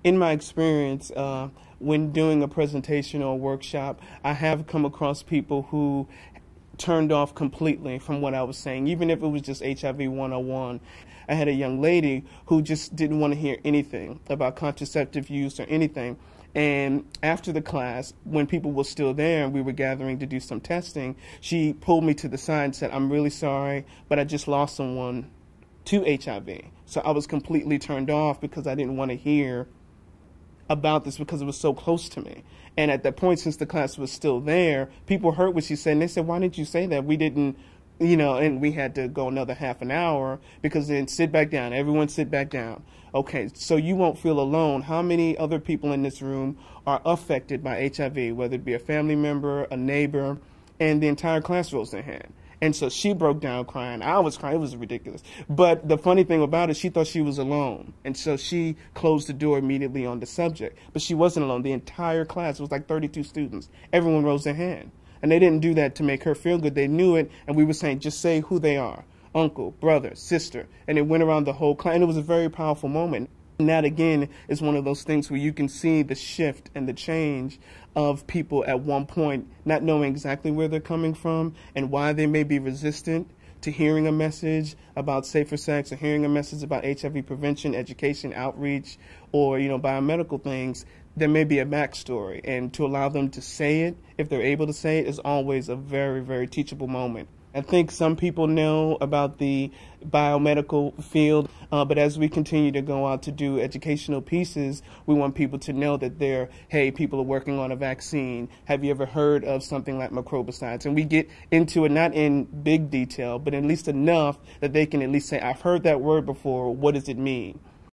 In my experience, when doing a presentation or a workshop, I have come across people who turned off completely from what I was saying, even if it was just HIV 101. I had a young lady who just didn't want to hear anything about contraceptive use or anything. And after the class, when people were still there and we were gathering to do some testing, she pulled me to the side and said, "I'm really sorry, but I just lost someone to HIV." So I was completely turned off because I didn't want to hear about this because it was so close to me. And at that point, since the class was still there, people heard what she said and they said, "Why didn't you say that? We didn't," and we had to go another half an hour because then sit back down, everyone sit back down. Okay, so you won't feel alone. How many other people in this room are affected by HIV, whether it be a family member, a neighbor, and the entire class rose their hand. And so she broke down crying. I was crying. It was ridiculous. But the funny thing about it, she thought she was alone. And so she closed the door immediately on the subject. But she wasn't alone. The entire class, it was like 32 students. Everyone rose their hand. And they didn't do that to make her feel good. They knew it. And we were saying, just say who they are. Uncle, brother, sister. And it went around the whole class. And it was a very powerful moment. And that, again, is one of those things where you can see the shift and the change of people at one point not knowing exactly where they're coming from and why they may be resistant to hearing a message about safer sex or hearing a message about HIV prevention, education, outreach, or, biomedical things. There may be a backstory. And to allow them to say it, if they're able to say it, is always a very, very teachable moment. I think some people know about the biomedical field, but as we continue to go out to do educational pieces, we want people to know that people are working on a vaccine. Have you ever heard of something like microbicides? And we get into it not in big detail, but at least enough that they can at least say, "I've heard that word before. What does it mean?"